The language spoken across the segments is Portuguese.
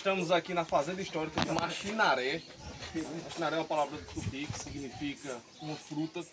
Estamos aqui na fazenda histórica de Machinaré. Machinaré é uma palavra do tupi que significa uma fruta,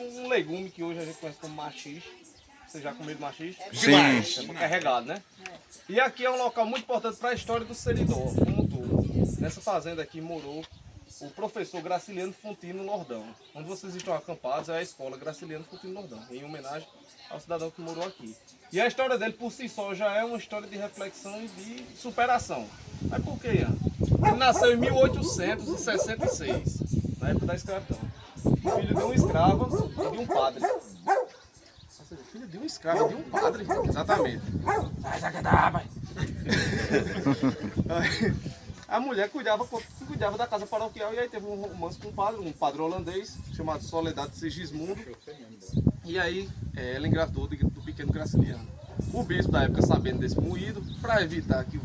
um legume que hoje a gente conhece como maxixe. Vocês já comeram maxixe? Sim. É carregado, né? E aqui é um local muito importante para a história do Seridó, como um todo. Nessa fazenda aqui morou o professor Graciliano Fontino Nordão. Onde vocês estão acampados é a escola Graciliano Fontino Nordão, em homenagem ao cidadão que morou aqui. E a história dele por si só já é uma história de reflexão e de superação. Mas por quê, Ian? Ele nasceu em 1866, na época da escravidão. Filho de uma escrava e de um padre. Ou seja, filho de uma escrava e de um padre. Exatamente. A mulher cuidava da casa paroquial e aí teve um romance com um padre holandês chamado Soledade Sigismundo. E aí ela engravidou do pequeno Graciliano. O bispo da época, sabendo desse moído, para evitar que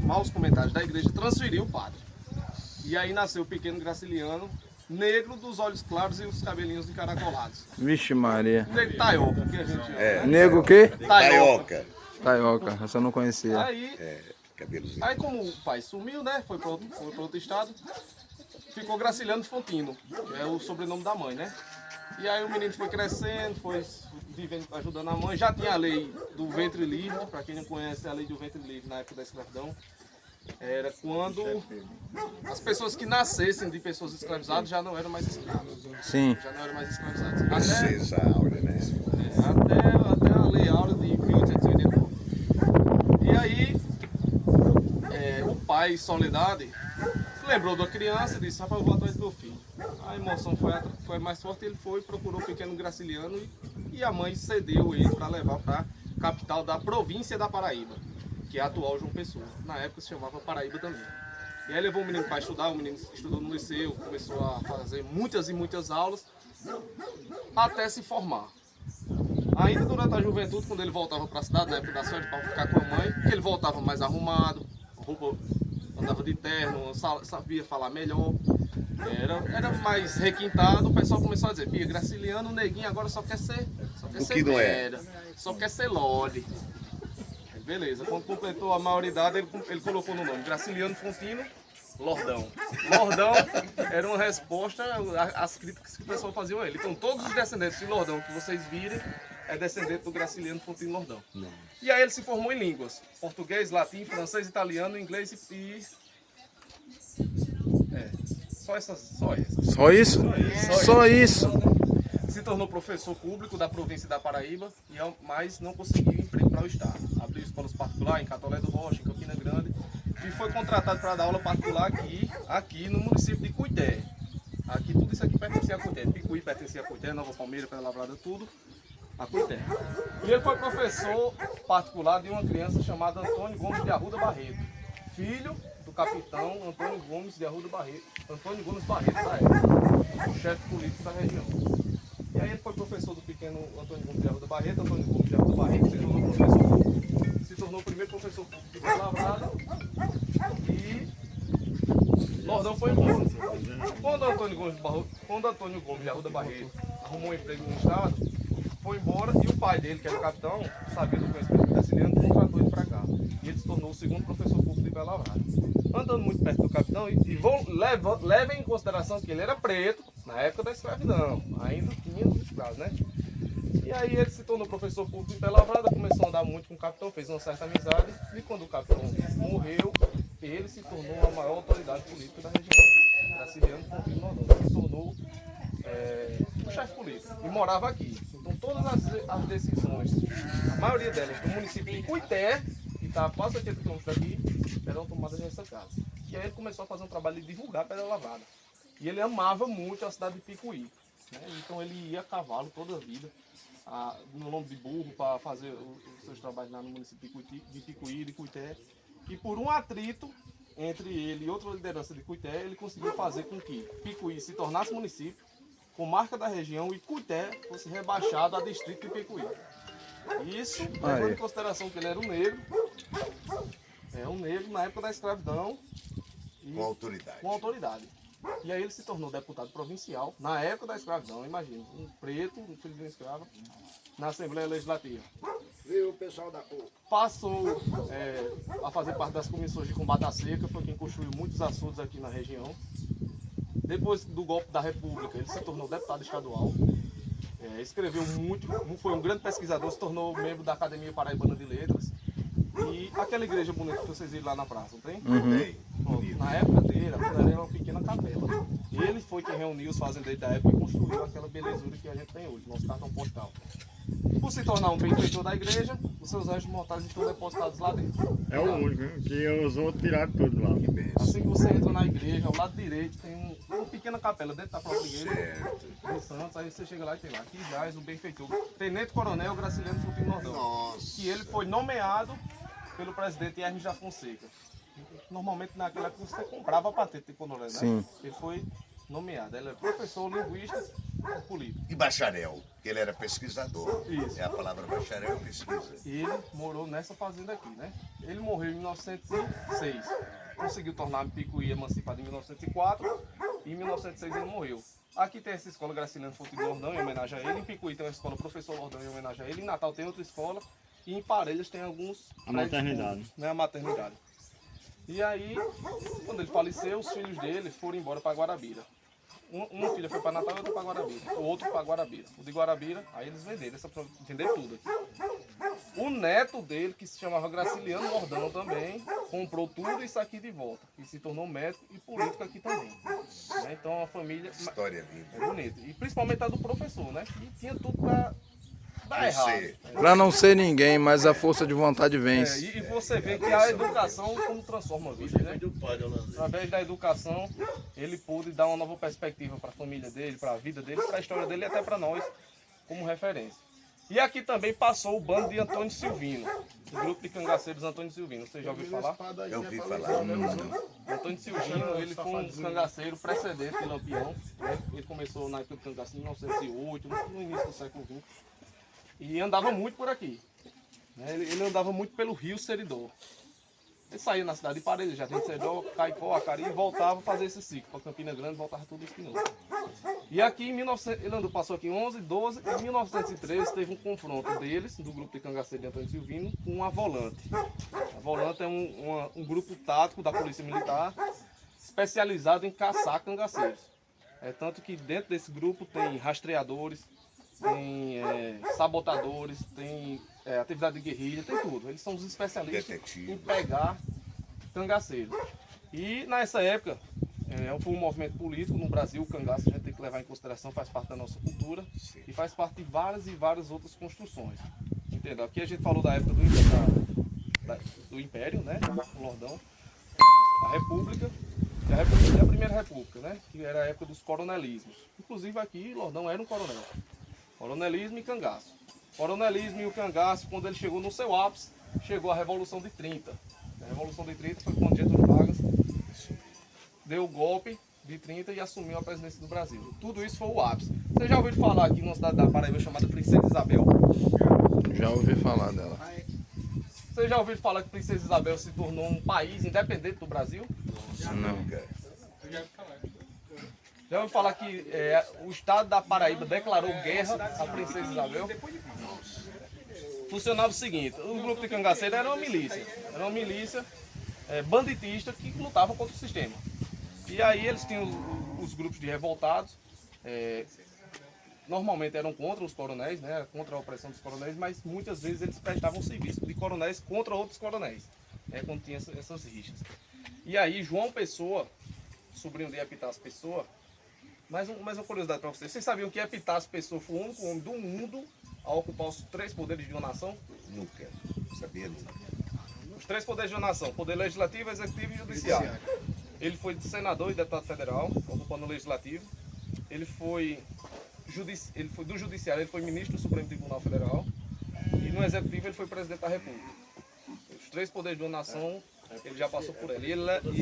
maus comentários da igreja, transferiu o padre. E aí nasceu o pequeno Graciliano, negro, dos olhos claros e os cabelinhos encaracolados. Vixe Maria. Negro taioca, que a gente chama, né? Nego o quê? Taioca. Taioca, essa eu não conhecia. Aí como o pai sumiu, né? Foi para outro estado, ficou Graciliano Fontino, que é o sobrenome da mãe, né? E aí o menino foi crescendo, foi vivendo, ajudando a mãe. Já tinha a lei do ventre livre, para quem não conhece a lei do ventre livre na época da escravidão. Era quando as pessoas que nascessem de pessoas escravizadas já não eram mais escravos. Sim. Já não eram mais escravizados. Princesa Áurea, né? Até a lei Áurea de 1889. E aí o pai, Soledade, se lembrou da criança e disse: rapaz, eu vou atrás do meu filho. A emoção foi mais forte, ele foi, procurou o pequeno Graciliano e a mãe cedeu ele para levar para a capital da província da Paraíba, que é a atual João Pessoa. Na época se chamava Paraíba também. E aí levou o menino para estudar, o menino estudou no liceu, começou a fazer muitas e muitas aulas, até se formar. Ainda durante a juventude, quando ele voltava para a cidade, na época das férias, para ficar com a mãe, que ele voltava mais arrumado, roupa, andava de terno, sabia falar melhor, era mais requintado. O pessoal começou a dizer: Pia, Graciliano, o neguinho agora só quer ser que não é? mera, só quer ser lorde. Beleza, quando completou a maioridade, ele colocou no nome Graciliano Fontino Lordão. Lordão era uma resposta às críticas que o pessoal fazia a ele. Então todos os descendentes de Lordão que vocês virem é descendente do Graciliano Fontino Lordão. E aí ele se formou em línguas: português, latim, francês, italiano, inglês e... Só essas. Só isso? Só isso. Se tornou professor público da província da Paraíba, mas não conseguiu emprego para o estado. Abriu escolas particulares em Catolé do Rocha, em Campina Grande, e foi contratado para dar aula particular aqui no município de Cuité. Aqui tudo isso aqui pertencia a Cuité. Picuí pertencia a Cuité, Nova Palmeira, Pedra Lavrada, tudo a Cuité. E ele foi professor particular de uma criança chamada Antônio Gomes de Arruda Barreto, filho do capitão Antônio Gomes de Arruda Barreto, Antônio Gomes Barreto da época, o chefe político da região. E aí ele foi professor do pequeno Antônio Gomes de Arruda Barreto. Antônio Gomes de Arruda Barreto se tornou professor público. Se tornou o primeiro professor público de Pedra Lavrada e Lordão foi embora. Quando Antônio Gomes de Arruda Barreto arrumou um emprego no estado, foi embora, e o pai dele, que era o capitão, sabia do conhecimento do Graciliano, contratou ele para cá. E ele se tornou o segundo professor público de Pedra Lavrada. Andando muito perto do capitão, levem em consideração que ele era preto na época da escravidão, ainda tinha os escravos, né? E aí ele se tornou professor público de Pedra Lavrada, começou a andar muito com o capitão, fez uma certa amizade, e quando o capitão morreu, ele se tornou a maior autoridade política da região. Graciliano Fontino Nordão se tornou o chefe político e morava aqui. Então todas as decisões, a maioria delas do município de Cuité, que está a quase 80 km daqui, eram tomadas nessa casa. E aí ele começou a fazer um trabalho de divulgar Pedra Lavrada. E ele amava muito a cidade de Picuí, né? Então ele ia a cavalo toda a vida, no lombo de burro, para fazer os seus trabalhos lá no município de Picuí, de Cuité. E por um atrito entre ele e outra liderança de Cuité, ele conseguiu fazer com que Picuí se tornasse município, com marca da região, e Cuité fosse rebaixado a distrito de Picuí. Isso, levando em consideração que ele era um negro na época da escravidão. Com autoridade. E aí ele se tornou deputado provincial, na época da escravidão, imagina, um preto, um filho de um escravo, na Assembleia Legislativa. Viu, pessoal da cor? Passou a fazer parte das comissões de combate à seca, foi quem construiu muitos açudes aqui na região. Depois do golpe da República, ele se tornou deputado estadual. Escreveu muito, foi um grande pesquisador, se tornou membro da Academia Paraibana de Letras. E aquela igreja bonita que vocês viram lá na praça, não tem? Tem. Pronto, na época dele, aquilo era uma pequena capela. Ele foi quem reuniu os fazendeiros da época e construiu aquela belezura que a gente tem hoje, nosso cartão postal. Por se tornar um benfeitor da igreja, os seus anjos mortais estão depositados lá dentro. É o único, hein? Que os outros tiraram tudo lá. Assim que você entra na igreja, ao lado direito tem uma pequena capela dentro da própria igreja Certo. dos Santos. Aí você chega lá e tem lá, aqui jaz o benfeitor, Tenente Coronel Graciliano Frutinho Nordão. Nossa. Que ele foi nomeado pelo presidente Hermes da Fonseca. Normalmente naquela época você comprava a patente de coronel, né? Sim. Ele foi nomeado. Ele é professor, linguista e político. E bacharel, que ele era pesquisador. Isso. É a palavra bacharel, pesquisa. E ele morou nessa fazenda aqui, né? Ele morreu em 1906. Conseguiu tornar Picuí emancipado em 1904 e em 1906 ele morreu. Aqui tem essa escola Graciliano Frutinho Nordão em homenagem a ele. Em Picuí tem uma escola Professor Nordão em homenagem a ele. Em Natal tem outra escola. E em Parelhas tem alguns A prédios maternidade. públicos, né? A maternidade. E aí, quando ele faleceu, os filhos dele foram embora para Guarabira. Uma filha foi para Natal e outra para Guarabira. O outro para Guarabira. O de Guarabira, aí eles venderam tudo aqui. O neto dele, que se chamava Graciliano Nordão também, comprou tudo isso aqui de volta. E se tornou médico e político aqui também. Né? Então a família História linda. é bonita. E principalmente a do professor, né? Que tinha tudo para dar errado. Pra não ser ninguém, mas a força de vontade vence. E você vê que a educação como transforma a vida, né? Através da educação, ele pôde dar uma nova perspectiva para a família dele, para a vida dele, para a história dele e até para nós, como referência. E aqui também passou o bando de Antônio Silvino, o grupo de cangaceiros Antônio Silvino. Você já ouviu falar? Eu ouvi falar. Antônio Silvino, ele foi um cangaceiro precedente de Lampião. Né? Ele começou na época do cangaceiro em 1908, no início do século XX. E andava muito por aqui. Né? Ele andava muito pelo rio Seridó. Ele saía na cidade de Parelhas, Jardim de Seridó, Caicó, Acari, e voltava a fazer esse ciclo. Para Campina Grande, voltava tudo isso de novo. E aqui, ele passou aqui em 11, 12, em 1913 teve um confronto deles, do grupo de cangaceiros de Antônio Silvino, com a Volante. A Volante é um grupo tático da Polícia Militar, especializado em caçar cangaceiros. Tanto que dentro desse grupo tem rastreadores, tem sabotadores, tem atividade de guerrilha, tem tudo. Eles são os especialistas Detetive. em pegar cangaceiros. E nessa época, foi um movimento político no Brasil, o cangaço a gente tem que levar em consideração, faz parte da nossa cultura e faz parte de várias e várias outras construções. Entendeu? Aqui a gente falou da época do Império, né? O Lordão, a República, e a Primeira República, né? Que era a época dos coronelismos. Inclusive aqui, Lordão era um coronel. Coronelismo e cangaço. Coronelismo e o cangaço, quando ele chegou no seu ápice, chegou a Revolução de 30. A Revolução de 30 foi quando Getúlio Vargas deu o golpe de 30 e assumiu a presidência do Brasil. Tudo isso foi o ápice. Você já ouviu falar aqui numa cidade da Paraíba chamada Princesa Isabel? Já ouvi falar dela. Você já ouviu falar que Princesa Isabel se tornou um país independente do Brasil? Não. Já ouviu falar que o estado da Paraíba declarou guerra à Princesa Isabel? Funcionava o seguinte, o grupo de cangaceiro era uma milícia banditista que lutava contra o sistema. E aí eles tinham os grupos de revoltados, normalmente eram contra os coronéis, né, contra a opressão dos coronéis, mas muitas vezes eles prestavam serviço de coronéis contra outros coronéis, quando tinha essas rixas. E aí João Pessoa, sobrinho de Epitácio Pessoa, mais uma curiosidade para vocês sabiam que Epitácio Pessoa foi o único homem do mundo a ocupar os 3 poderes de uma nação? Nunca. Sabia não. Os 3 poderes de uma nação, poder legislativo, executivo e judiciário. Ele foi senador e deputado federal, ocupando o legislativo. Ele foi do judiciário, ele foi ministro do Supremo Tribunal Federal. E no executivo ele foi presidente da República. Os 3 poderes de uma nação, ele já passou por ele. E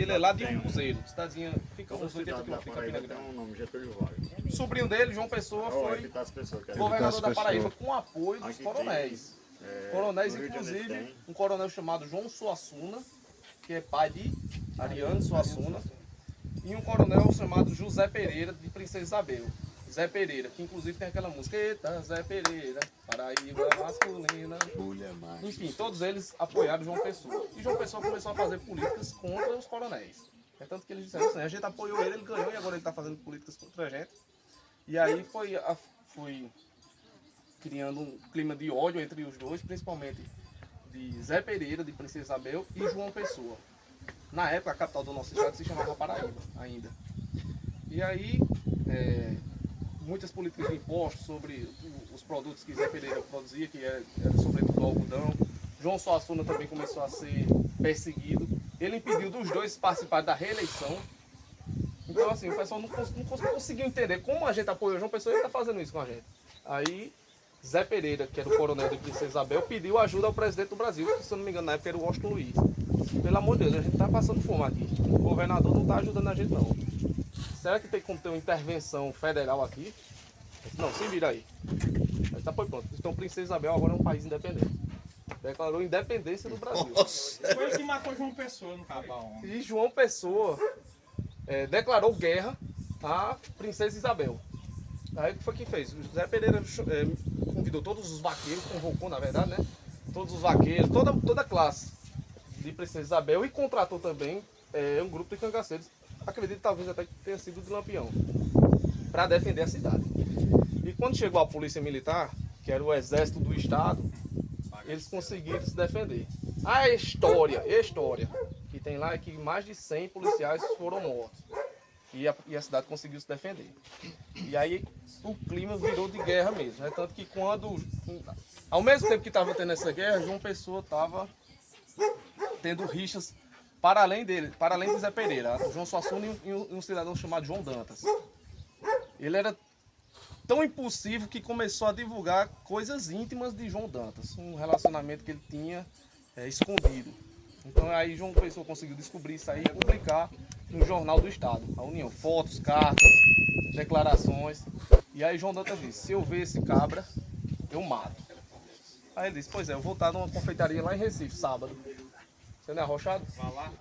ele é lá de Cruzeiro, cidadezinha, fica uns 80 quilômetros de Campina Grande. Tem um nome, Getúlio Vargas. O sobrinho dele, João Pessoa, foi Epitácio Pessoa, que é governador da Pessoa. Paraíba com apoio dos Aqui tem, coronéis. Coronéis, no Rio de Janeiro inclusive, tem. um coronel chamado João Suassuna, que é pai de Ariano Suassuna, e um coronel chamado José Pereira, de Princesa Isabel. Zé Pereira, que inclusive tem aquela música, eita, Zé Pereira, Paraíba masculina. Bulha mais. Enfim, todos eles apoiaram João Pessoa. E João Pessoa começou a fazer políticas contra os coronéis. É tanto que eles disseram assim, a gente apoiou ele, ele ganhou e agora ele está fazendo políticas contra a gente. E aí foi criando um clima de ódio entre os dois, principalmente de Zé Pereira, de Princesa Isabel, e João Pessoa. Na época, a capital do nosso estado se chamava Paraíba ainda. E aí, muitas políticas de impostos sobre os produtos que Zé Pereira produzia, que era sobretudo o algodão. João Suassuna também começou a ser perseguido. Ele impediu dos dois participarem da reeleição. Então, assim, o pessoal não conseguiu entender como a gente apoiou o João Pessoa e ele está fazendo isso com a gente. Aí, Zé Pereira, que era o coronel de Princesa Isabel, pediu ajuda ao presidente do Brasil, que, se eu não me engano, na época era o Washington Luiz. Pelo amor de Deus, a gente está passando fome aqui. O governador não está ajudando a gente, não. Será que tem como ter uma intervenção federal aqui? Não, se vira aí. Aí tá, foi pronto. Então, Princesa Isabel agora é um país independente. Declarou independência do Brasil. Foi ele que matou João Pessoa no Cabal. E João Pessoa declarou guerra à Princesa Isabel. Aí o que foi que fez? O Zé Pereira convidou todos os vaqueiros, convocou na verdade, né? Todos os vaqueiros, toda a classe de Princesa Isabel e contratou também um grupo de cangaceiros, acredito talvez até que tenha sido de Lampião, para defender a cidade. E quando chegou a polícia militar, que era o exército do estado, eles conseguiram se defender. A história que tem lá é que mais de 100 policiais foram mortos. E a cidade conseguiu se defender. E aí o clima virou de guerra mesmo. Tanto que ao mesmo tempo que estava tendo essa guerra, João Pessoa estava tendo rixas para além de Zé Pereira. João Suassuna e um cidadão chamado João Dantas. Ele era tão impulsivo que começou a divulgar coisas íntimas de João Dantas. Um relacionamento que ele tinha escondido. Então aí João Pessoa conseguiu descobrir isso aí e publicar no Jornal do Estado, a União. Fotos, cartas, declarações. E aí João Dantas disse, se eu ver esse cabra, eu mato. Aí ele disse, pois é, eu vou estar numa confeitaria lá em Recife, sábado. Você não é arrochado? Vai lá.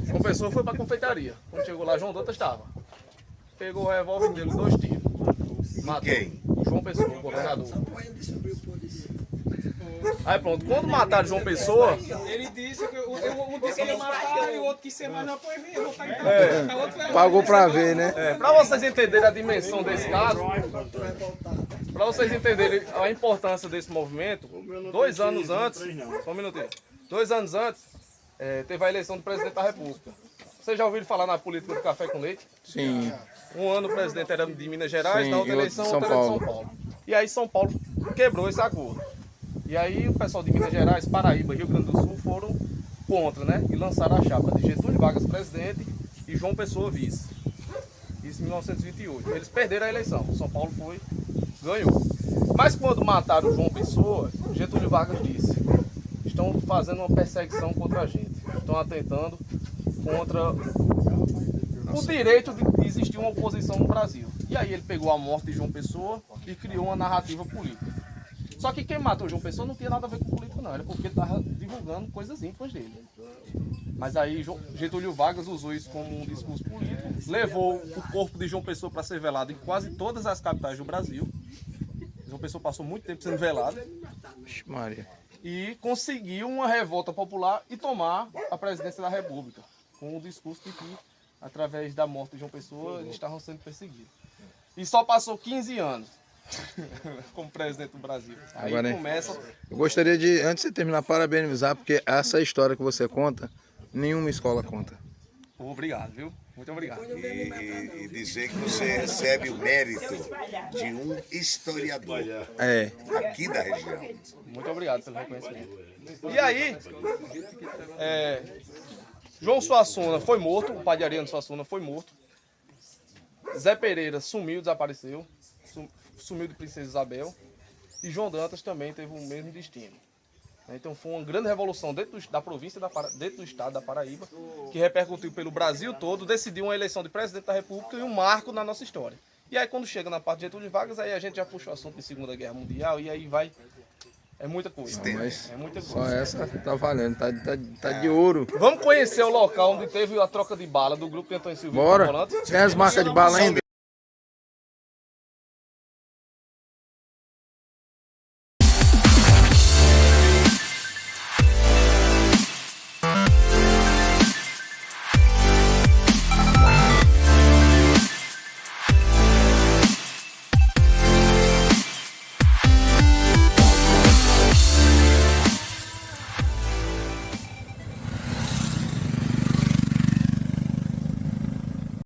João Pessoa foi pra confeitaria. Quando chegou lá, João Dantas estava. Pegou o revólver dele, 2 tiros. Matou. Quem? João Pessoa, o governador. Aí pronto, quando mataram João Pessoa, Ele disse que um disse que ia matar e o outro quis ser mais não foi vir. Eu vou estar então. Pagou pra ver, né? para vocês entenderem a dimensão desse caso, para vocês entenderem a importância desse movimento, 2 anos antes, só um minutinho, 2 anos antes, teve a eleição do presidente da República. Vocês já ouviram falar na política do café com leite? Sim. Um ano o presidente era de Minas Gerais, Sim, na outra e outro eleição de outra São era de São Paulo. E aí São Paulo quebrou esse acordo. E aí o pessoal de Minas Gerais, Paraíba, Rio Grande do Sul foram contra, né? E lançaram a chapa de Getúlio Vargas presidente e João Pessoa vice. Isso em 1928. Eles perderam a eleição. São Paulo ganhou. Mas quando mataram o João Pessoa, Getúlio Vargas disse, estão fazendo uma perseguição contra a gente. Estão atentando contra o direito de existir uma oposição no Brasil. E aí ele pegou a morte de João Pessoa e criou uma narrativa política. Só que quem matou João Pessoa não tinha nada a ver com político, não. Era porque ele estava divulgando coisas íntimas dele. Mas aí Getúlio Vargas usou isso como um discurso político, levou o corpo de João Pessoa para ser velado em quase todas as capitais do Brasil. João Pessoa passou muito tempo sendo velado. Vixe, Maria. E conseguiu uma revolta popular e tomar a presidência da República, com o discurso de que, através da morte de João Pessoa, eles estavam sendo perseguidos. E só passou 15 anos como presidente do Brasil. Aí Agora, começa... Eu gostaria de, antes de terminar, parabenizar, porque essa história que você conta, nenhuma escola conta. Obrigado, viu? Muito obrigado. E dizer que você recebe o mérito de um historiador aqui da região. Muito obrigado pelo reconhecimento. E aí, João Suassuna foi morto, o pai de Ariano Suassuna foi morto. Zé Pereira sumiu, desapareceu, sumiu de Princesa Isabel. E João Dantas também teve o mesmo destino. Então foi uma grande revolução dentro da província, dentro do estado da Paraíba, que repercutiu pelo Brasil todo, decidiu uma eleição de presidente da República e um marco na nossa história. E aí quando chega na parte de Getúlio Vargas, aí a gente já puxa o assunto de Segunda Guerra Mundial e aí vai... É muita coisa. Mas é muita só coisa. essa tá valendo, tá de ouro. Vamos conhecer o local onde teve a troca de bala do grupo de Antônio Silveira. Bora. Tem as marcas de bala ainda?